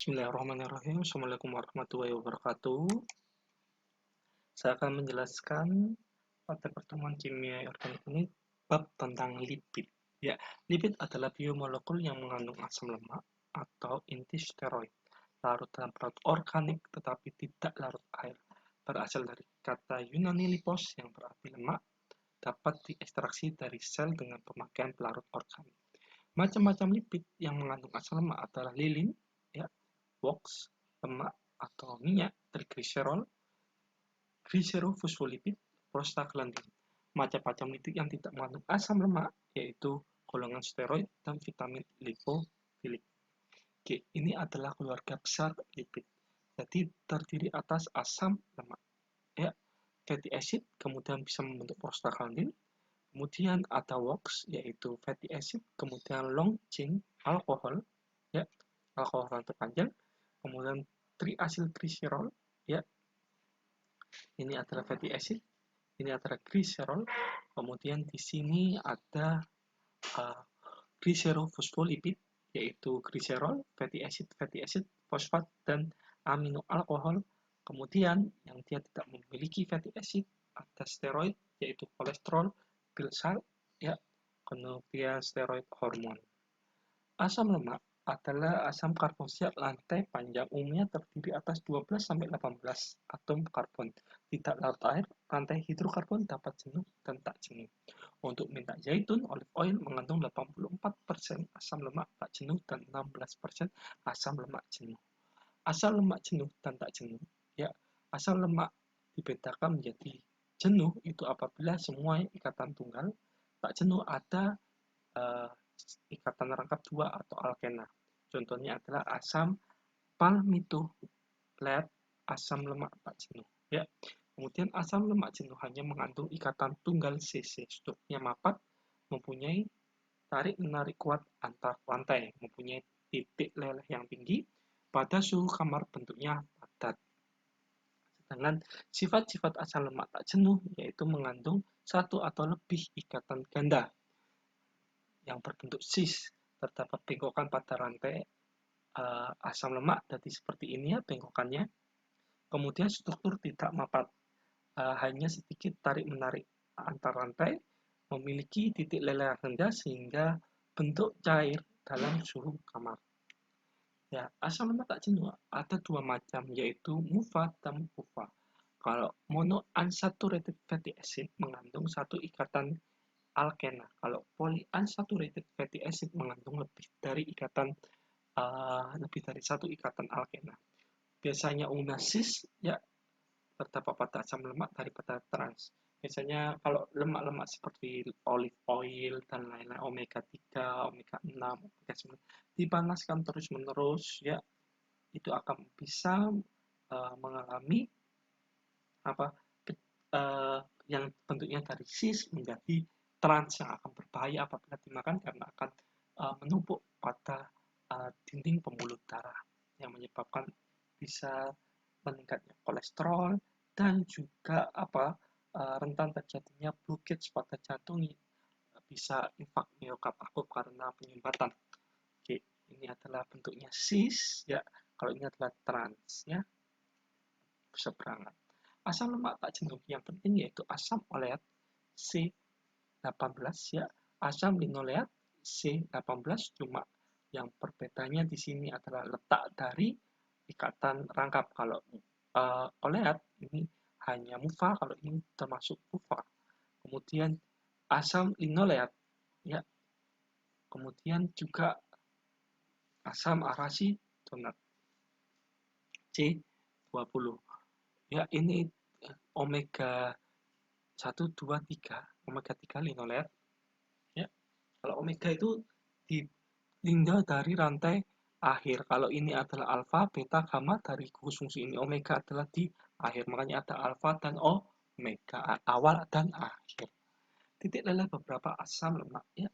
Bismillahirrahmanirrahim. Assalamualaikum warahmatullahi wabarakatuh. Saya akan menjelaskan pada pertemuan kimia organik ini bab tentang lipid. Ya, lipid adalah biomolekul yang mengandung asam lemak atau inti steroid, larut dalam produk organik tetapi tidak larut air. Berasal dari kata Yunani lipos yang berarti lemak, dapat diekstraksi dari sel dengan pemakaian pelarut organik. Macam-macam lipid yang mengandung asam lemak adalah lilin, ya, wax, lemak atau minyak, trigliserol, gliserofosfolipid, prostaglandin. Macam-macam lipid yang tidak mengandung asam lemak yaitu golongan steroid dan vitamin lipofilik. Oke, ini adalah keluarga besar lipid. Jadi terdiri atas asam lemak, ya, fatty acid, kemudian bisa membentuk prostaglandin. Kemudian ada wax, yaitu fatty acid, kemudian long chain alkohol, ya, alkohol terpanjang, kemudian triacylglycerol, ya, ini adalah fatty acid, ini adalah glycerol, kemudian di sini ada gliserofosfolipid, yaitu glycerol, fatty acid, fosfat, dan amino alkohol. Kemudian yang dia tidak memiliki fatty acid, ada steroid, yaitu kolesterol, bile salt, ya, kemudian steroid hormon. Asam lemak adalah asam karbonsiat lantai panjang, umumnya terdiri atas 12-18 atom karbon. Tidak larut air, rantai hidrokarbon dapat jenuh dan tak jenuh. Untuk minyak zaitun, olive oil mengandung 84% asam lemak tak jenuh dan 16% asam lemak jenuh. Asam lemak jenuh dan tak jenuh, ya, asam lemak dibedakan menjadi jenuh itu apabila semua ikatan tunggal, tak jenuh ada ikatan rangkap dua atau alkena. Contohnya adalah asam palmitoyl, asam lemak tak jenuh. Ya. Kemudian asam lemak jenuh hanya mengandung ikatan tunggal CC, strukturnya mapat, mempunyai tarik-menarik kuat antar rantai, mempunyai titik leleh yang tinggi, pada suhu kamar bentuknya padat. Sedangkan sifat-sifat asam lemak tak jenuh yaitu mengandung satu atau lebih ikatan ganda yang berbentuk cis, terdapat bengkokan pada rantai asam lemak, jadi seperti ini ya bengkokannya. Kemudian struktur tidak mapat, hanya sedikit tarik-menarik antar rantai, memiliki titik leleh rendah sehingga bentuk cair dalam suhu kamar. Ya, asam lemak tak jenuh ada dua macam, yaitu MUFA dan PUFA. Kalau monounsaturated fatty acid mengandung satu ikatan alkena. Kalau polyunsaturated fatty acid mengandung lebih dari satu ikatan alkena. Biasanya umumnya cis, ya, terdapat pada asam lemak daripada trans. Biasanya kalau lemak-lemak seperti olive oil dan lain-lain, omega 3, omega 6, omega 9 dipanaskan terus-menerus, ya, itu akan bisa mengalami yang bentuknya dari cis menjadi trans yang akan berbahaya apabila dimakan karena akan menumpuk pada dinding pembuluh darah yang menyebabkan bisa meningkatnya kolesterol dan juga rentan terjadinya blockage pada jantung, bisa infak miokard akut karena penyumbatan. Oke, ini adalah bentuknya cis, ya. Kalau ini adalah trans, ya, berseberangan. Asam lemak tak jenuh yang penting yaitu asam oleat C18, ya, asam linoleat C18, cuma yang perbedaannya di sini adalah letak dari ikatan rangkap. Kalau oleat ini hanya MUFA, kalau ini termasuk PUFA. Kemudian asam linoleat, ya, kemudian juga asam arasidonat C20, ya, ini omega 1, 2, 3, omega 3 linoleat, ya. Kalau omega itu ditinggal dari rantai akhir. Kalau ini adalah alfa, beta, gamma dari gugus fungsi ini. Omega adalah di akhir, makanya ada alfa dan omega, awal dan akhir. Titik leleh beberapa asam lemak, ya.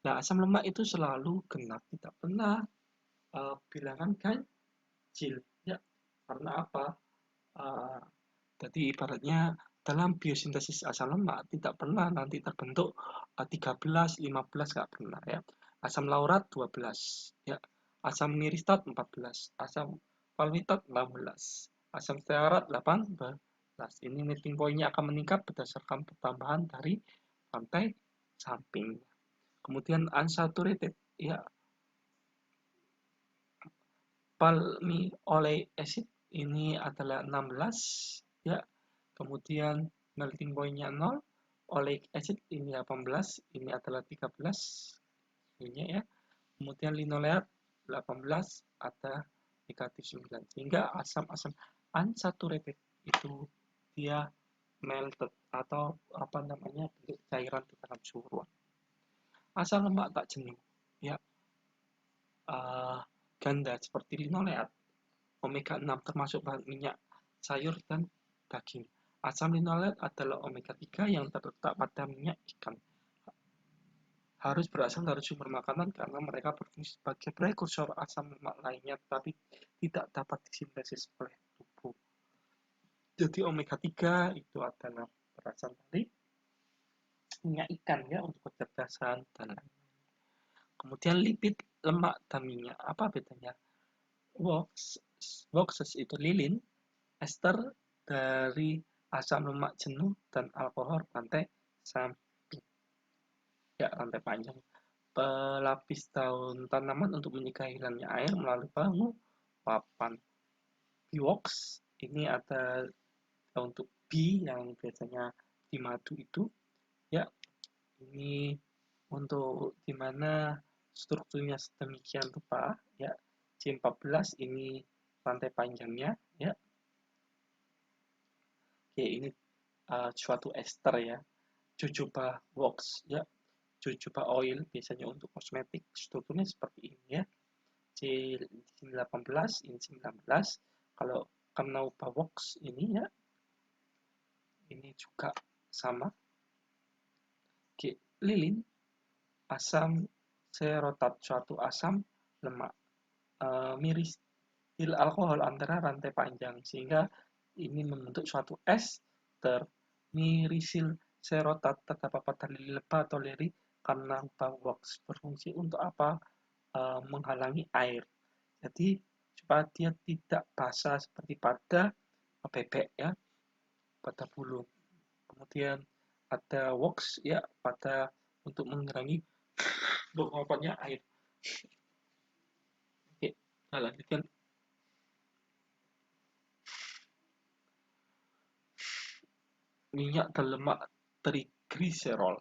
Nah, asam lemak itu selalu genap, tidak pernah bilangan ganjil, ya. Karena apa? Jadi ibaratnya dalam biosintesis asam lemak tidak pernah nanti terbentuk 13, 15, nggak pernah, ya. Asam laurat 12, ya. asam niritat 14, asam palmitat 16, asam stearat 18. Ini melting point-nya akan meningkat berdasarkan pertambahan dari rantai samping. Kemudian unsaturated, ya, palmioleic acid ini adalah 16, ya. Kemudian melting point-nya 0, oleic acid ini 18, ini adalah 13, ini ya. Kemudian linoleat 18, ada negatif 9. Sehingga asam-asam unsaturated itu dia melted atau apa namanya, bentuk cairan di dalam suhu ruang. Asam lemak tak jenuh, ya, ganda seperti linoleat, omega 6 termasuk bahan minyak sayur dan daging. Asam linoleat adalah omega 3 yang terletak pada minyak ikan. Harus berasal dari sumber makanan karena mereka berfungsi sebagai prekursor asam lemak lainnya, tetapi tidak dapat disintesis oleh tubuh. Jadi omega 3 itu adalah berasal dari minyak ikan, ya, untuk kecerdasan dan lain-lain. Kemudian lipid, lemak dan minyak, apa bedanya? Waxes itu lilin, ester dari asam lemak jenuh, dan alkohol rantai samping, ya, rantai panjang. Pelapis daun tanaman untuk mencegah hilangnya air melalui penguapan. Biwax ini ada untuk B yang biasanya di madu itu, ya, ini untuk dimana strukturnya sedemikian rupa, ya. C14 ini rantai panjangnya, ya. Oke, ini suatu ester, ya. Jojoba wax, ya. Jojoba oil biasanya untuk kosmetik, strukturnya seperti ini, ya. C18 ini 19. Kalau Carnauba wax ini, ya, ini juga sama. Oke, lilin, asam serotat, suatu asam lemak mirisil alkohol antara rantai panjang, sehingga ini membentuk suatu ester mirisil serotat terdapat pada lili lebah atau liri Carnauba wax. Berfungsi untuk apa? Menghalangi air. Jadi supaya dia tidak basah seperti pada bebek, ya, pada bulu. Kemudian ada wax, ya, pada untuk mengurangi penguapannya air. Oke, nah lanjutkan. Minyak dan lemak trigliserol.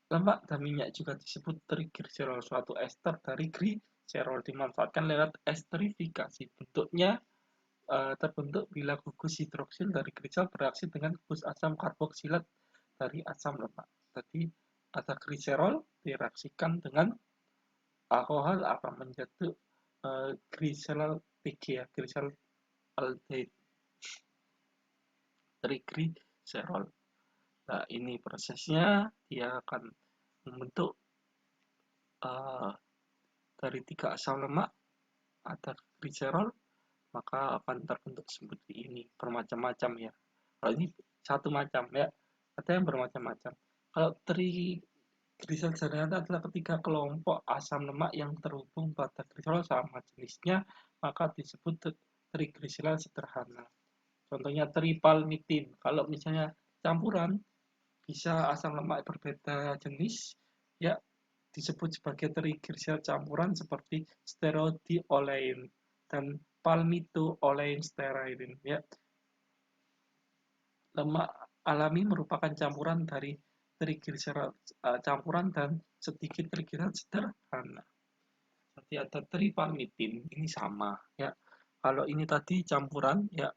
Lemak dan minyak juga disebut trigliserol, suatu ester dari gliserol dimanfaatkan lewat esterifikasi. Bentuknya terbentuk bila gugus hidroksil dari gliserol bereaksi dengan gugus asam karboksilat dari asam lemak. Jadi ada gliserol direaksikan dengan alkohol akan menjadi gliserol PG, ya, gliserol aldehyde, trigliserol. Nah, ini prosesnya dia akan membentuk dari 3 asam lemak ada gliserol, maka akan terbentuk seperti ini, bermacam-macam, ya. Kalau ini satu macam, ya, ada yang bermacam-macam. Kalau trigliserol sederhana adalah ketiga kelompok asam lemak yang terhubung pada gliserol sama jenisnya, maka disebut trigliserol sederhana. Contohnya tripalmitin. Kalau misalnya campuran, bisa asam lemak berbeda jenis, ya, disebut sebagai trigliserol campuran seperti steroidiolein dan palmitoleiin stearin, ya. Lemak alami merupakan campuran dari trigliserol campuran dan sedikit trigliserol sederhana. Seperti ada tripalmitin, ini sama, ya. Kalau ini tadi campuran, ya,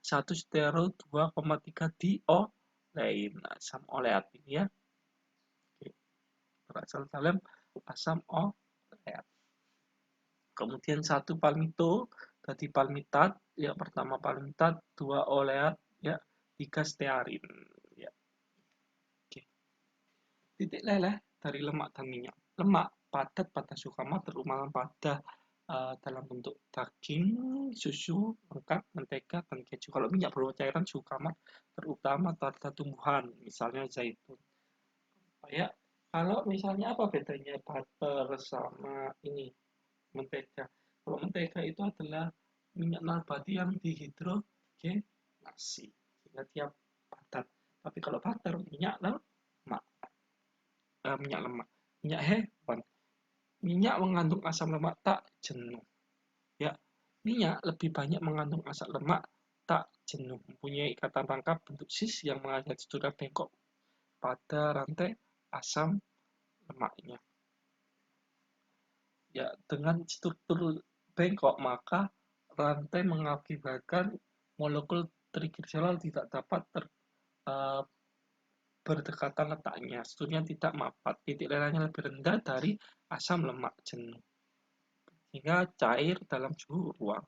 1 sterol 2,3 diolein, asam oleat ini, ya. Oke, berasal dalam asam oleat. Kemudian 1 palmito, tadi palmitat, ya, pertama palmitat, 2 oleat, ya, 3 stearin, ya. Oke. Titik leleh dari lemak dan minyak. Lemak padat pada sukama terutama pada dalam bentuk daging, susu, lengkap, mentega, dan keju. Kalau minyak berupa cairan sukama terutama pada tumbuhan, misalnya zaitun. Ya, kalau misalnya apa bedanya butter sama ini? mentega. Kalau mentega itu adalah minyak nabati yang dihidrogenasi sehingga dia padat. Tapi kalau butter minyak lemak, minyak hewan. Minyak mengandung asam lemak tak jenuh. Ya, minyak lebih banyak mengandung asam lemak tak jenuh, mempunyai ikatan rangkap bentuk cis yang mengajak struktur bengkok pada rantai asam lemaknya. Ya, dengan struktur bengkok maka rantai mengakibatkan molekul trigliserol tidak dapat uh, berdekatan letaknya, strukturnya tidak mapat, titik lelahnya lebih rendah dari asam lemak jenuh, hingga cair dalam suhu ruang.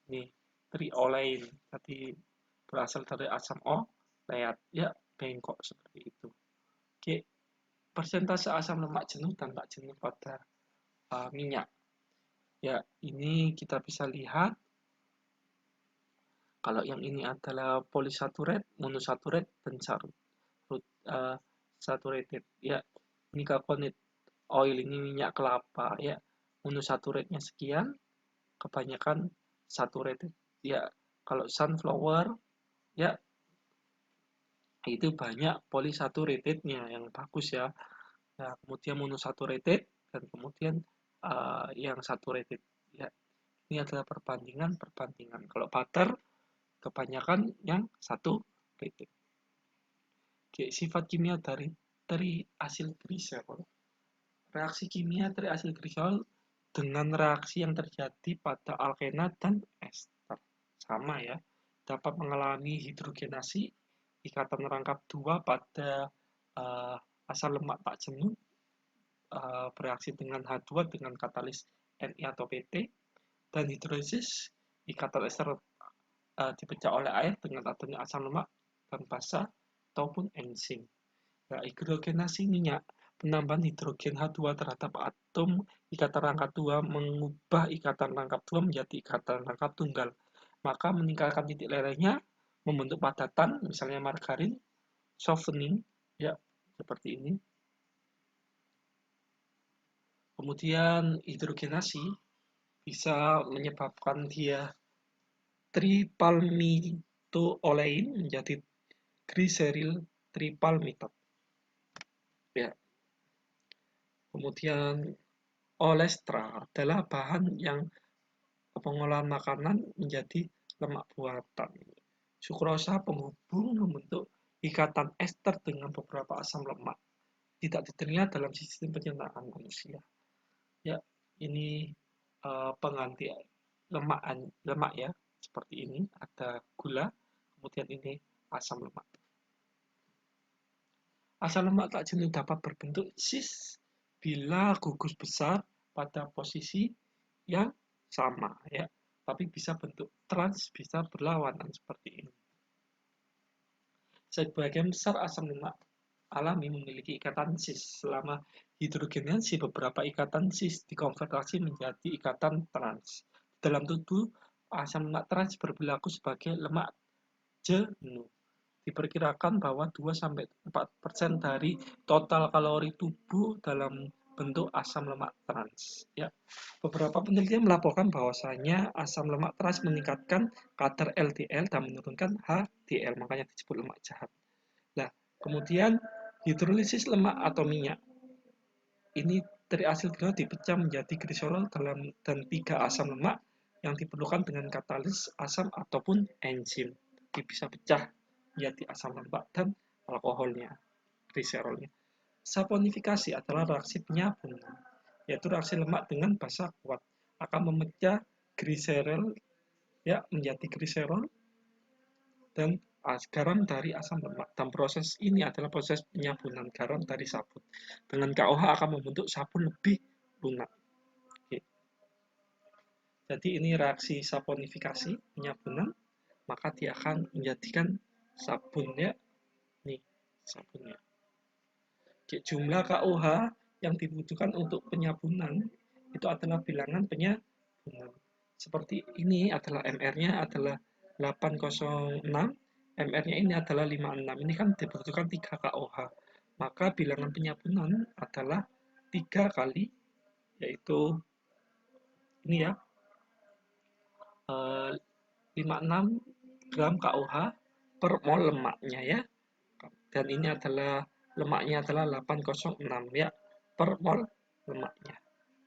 Ini triolein tadi berasal dari asam oleat, ya bengkok seperti itu. Oke, persentase asam lemak jenuh dan tak jenuh pada minyak. Ya, ini kita bisa lihat kalau yang ini adalah polysaturate, monosaturate, dan saturated. Ya, ini coconut oil, ini minyak kelapa. Ya, monosaturate-nya sekian, kebanyakan saturated. Ya, kalau sunflower, ya itu banyak polysaturated-nya yang bagus ya. Nah, kemudian monosaturated dan kemudian yang saturated. Ya, ini adalah perbandingan. Kalau butter kebanyakan yang saturated. Oke, sifat kimia dari triacylglycerol. Reaksi kimia triacylglycerol dengan reaksi yang terjadi pada alkena dan ester. Sama ya, dapat mengalami hidrogenasi ikatan rangkap dua pada asam lemak tak jenuh bereaksi dengan H2 dengan katalis Ni atau Pt, dan hidrolisis ikatan ester dipecah oleh air dengan adanya asam lemak dan basa ataupun enzim. Nah, hidrogenasi minyak penambahan hidrogen H2 terhadap atom ikatan rangkap 2 mengubah ikatan rangkap 2 menjadi ikatan rangkap tunggal. Maka meningkatkan titik lelehnya, membentuk padatan, misalnya margarin, softening, ya seperti ini. Kemudian hidrogenasi bisa menyebabkan dia tripalmitolein menjadi glyceryl tripalmitat. Ya. Kemudian olestra adalah bahan yang pengolahan makanan menjadi lemak buatan. Sukrosa penghubung membentuk ikatan ester dengan beberapa asam lemak. Tidak diterima dalam sistem pencernaan manusia. Ya, ini pengganti lemak ya, seperti ini ada gula, kemudian ini asam lemak. Asam lemak tak jenuh dapat berbentuk cis bila gugus besar pada posisi yang sama ya, tapi bisa bentuk trans, bisa berlawanan seperti ini. Sebagian besar asam lemak alami memiliki ikatan cis. Selama hidrogenasi, beberapa ikatan cis dikonvertasi menjadi ikatan trans. Dalam tubuh, asam lemak trans berperilaku sebagai lemak jenuh. Diperkirakan bahwa 2-4% dari total kalori tubuh dalam bentuk asam lemak trans. Ya. Beberapa penelitian melaporkan bahwasanya asam lemak trans meningkatkan kadar LDL dan menurunkan HDL, makanya disebut lemak jahat. Nah, kemudian hidrolisis lemak atau minyak. Ini triacylglycerol dipecah menjadi gliserol dan 3 asam lemak yang diperlukan dengan katalis asam ataupun enzim. Jadi bisa pecah menjadi asam lemak dan alkoholnya, gliserolnya. Saponifikasi adalah reaksi penyabunan, yaitu reaksi lemak dengan basa kuat akan memecah gliserol ya menjadi gliserol dan garam dari asam lemak. Dan proses ini adalah proses penyabunan garam dari sabun. Dengan KOH akan membentuk sabun lebih lunak. Oke. Jadi ini reaksi saponifikasi, penyabunan, maka dia akan menjadikan sabunnya. Nih, sabunnya. Jumlah KOH yang dibutuhkan untuk penyabunan itu adalah bilangan penyabunan. Seperti ini adalah MR-nya adalah 806, MR-nya ini adalah 56. Ini kan dibutuhkan 3 KOH. Maka bilangan penyabunan adalah 3 kali, yaitu ini ya, 56 gram KOH per mol lemaknya ya. Dan ini adalah lemaknya adalah 806 ya per mol lemaknya.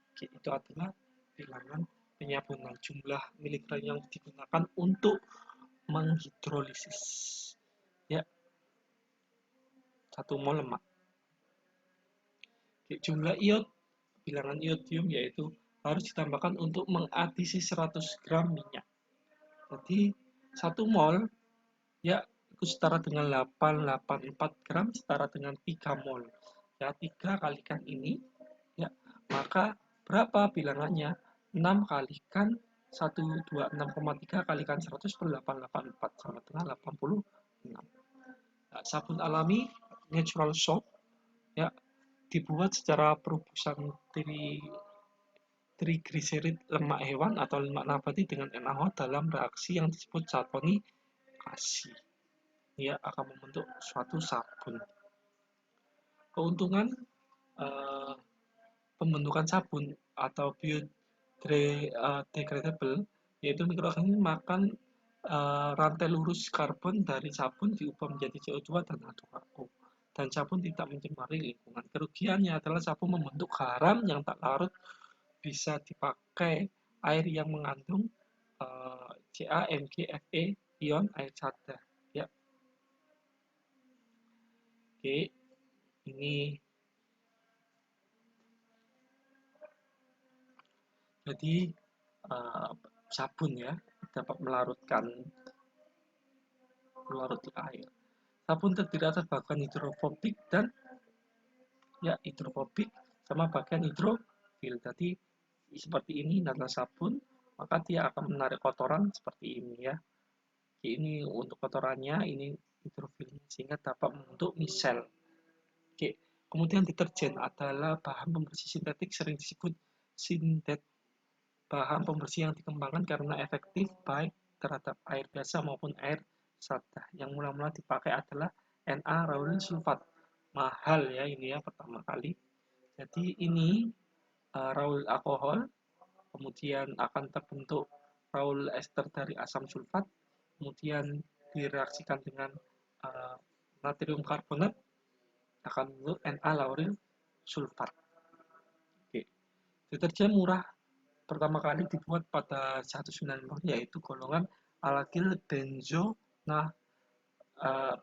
Oke, itu adalah bilangan penyabunan jumlah miligram yang digunakan untuk menghidrolisis ya 1 mol lemak. Oke, jumlah iod bilangan iodium yaitu harus ditambahkan untuk mengadisi 100 gram minyak. Jadi 1 mol ya itu setara dengan 884 gram setara dengan 3 mol. Ya 3 kalikan ini ya, maka berapa bilangannya? 6 kalikan 126,3 kalikan 100 per 884 sama dengan 86. Nah, sabun alami natural soap ya dibuat secara perubusan trigliserid lemak hewan atau lemak nabati dengan NaOH dalam reaksi yang disebut saponifikasi. Ia akan membentuk suatu sabun. Keuntungan pembentukan sabun atau biodegradable yaitu mikroorganisme makan rantai lurus karbon dari sabun diubah menjadi CO2 dan H2O dan sabun tidak mencemari lingkungan. Kerugiannya adalah sabun membentuk garam yang tak larut, bisa dipakai air yang mengandung CaMgFe ion air cadar ya. Oke, ini jadi sabun ya dapat melarut di air. Sabun terdiri atas bagian hidrofobik dan ya hidrofobik sama bagian hidrofil. Jadi seperti ini adalah sabun, maka dia akan menarik kotoran seperti ini ya. Ini untuk kotorannya, ini hidrofilnya sehingga dapat membentuk misel. Oke. Kemudian deterjen adalah bahan pembersih sintetik sering disebut sintet. Bahan pembersih yang dikembangkan karena efektif baik terhadap air biasa maupun air sadah. Yang mula-mula dipakai adalah Na-raul sulfat. Mahal ya ini ya pertama kali. Jadi ini raul alkohol, kemudian akan terbentuk raul ester dari asam sulfat, kemudian direaksikan dengan natrium karbonat akan membentuk Na-lauril sulfat. Oke. Deterjen murah pertama kali dibuat pada 1990 yaitu golongan alkil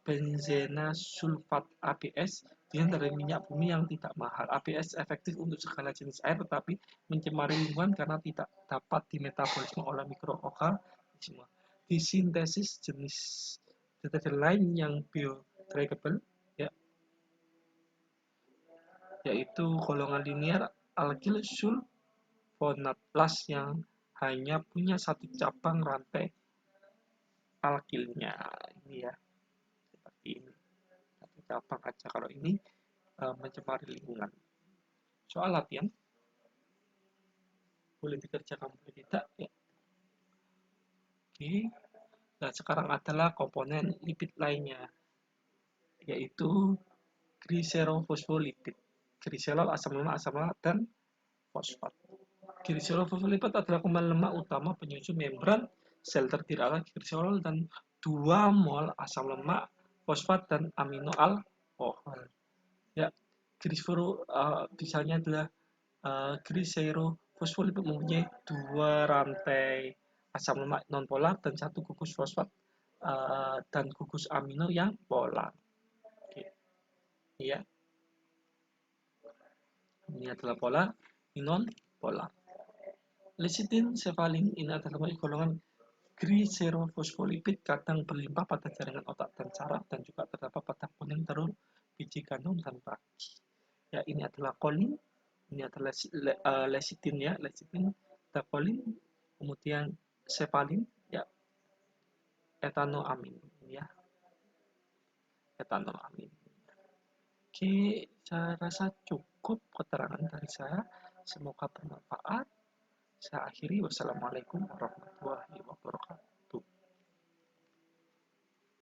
benzena sulfat ABS dari minyak bumi yang tidak mahal. ABS efektif untuk segala jenis air tetapi mencemari lingkungan karena tidak dapat dimetabolisme oleh mikroorganisme. Disintesis jenis deterjen lain yang biodegradable ya, yaitu golongan linear alkyl sulfonat plus yang hanya punya satu cabang rantai alkilnya ini ya, seperti ini satu cabang aja. Kalau ini mencemari lingkungan. Soal latihan boleh dikerjakan boleh tidak ya. Oke. Nah sekarang adalah komponen lipid lainnya yaitu gliserofosfolipid, gliserol asam lemak dan fosfat. Gliserofosfolipid adalah kuman lemak utama penyusun membran sel, terdiri atas gliserol dan 2 mol asam lemak, fosfat dan amino alkohol. Ya, misalnya adalah gliserofosfolipid mempunyai 2 rantai asam lemak nonpolar dan 1 gugus fosfat dan gugus amino yang polar. Oke. Ya. Ini adalah polar, ini non polar. Lecitin cephalin ini adalah golongan gliserofosfolipid kadang berlimpah pada jaringan otak dan saraf dan juga terdapat pada kuning telur, biji gandum dan ragi. Ya, ini adalah kolin, ini adalah lecitin ya, lecitin, kolin, kemudian cephalin ya, etanoamin ya, etanoamin. Oke, saya rasa cukup keterangan dari saya. Semoga bermanfaat. Saya akhiri. Wassalamualaikum warahmatullahi wabarakatuh.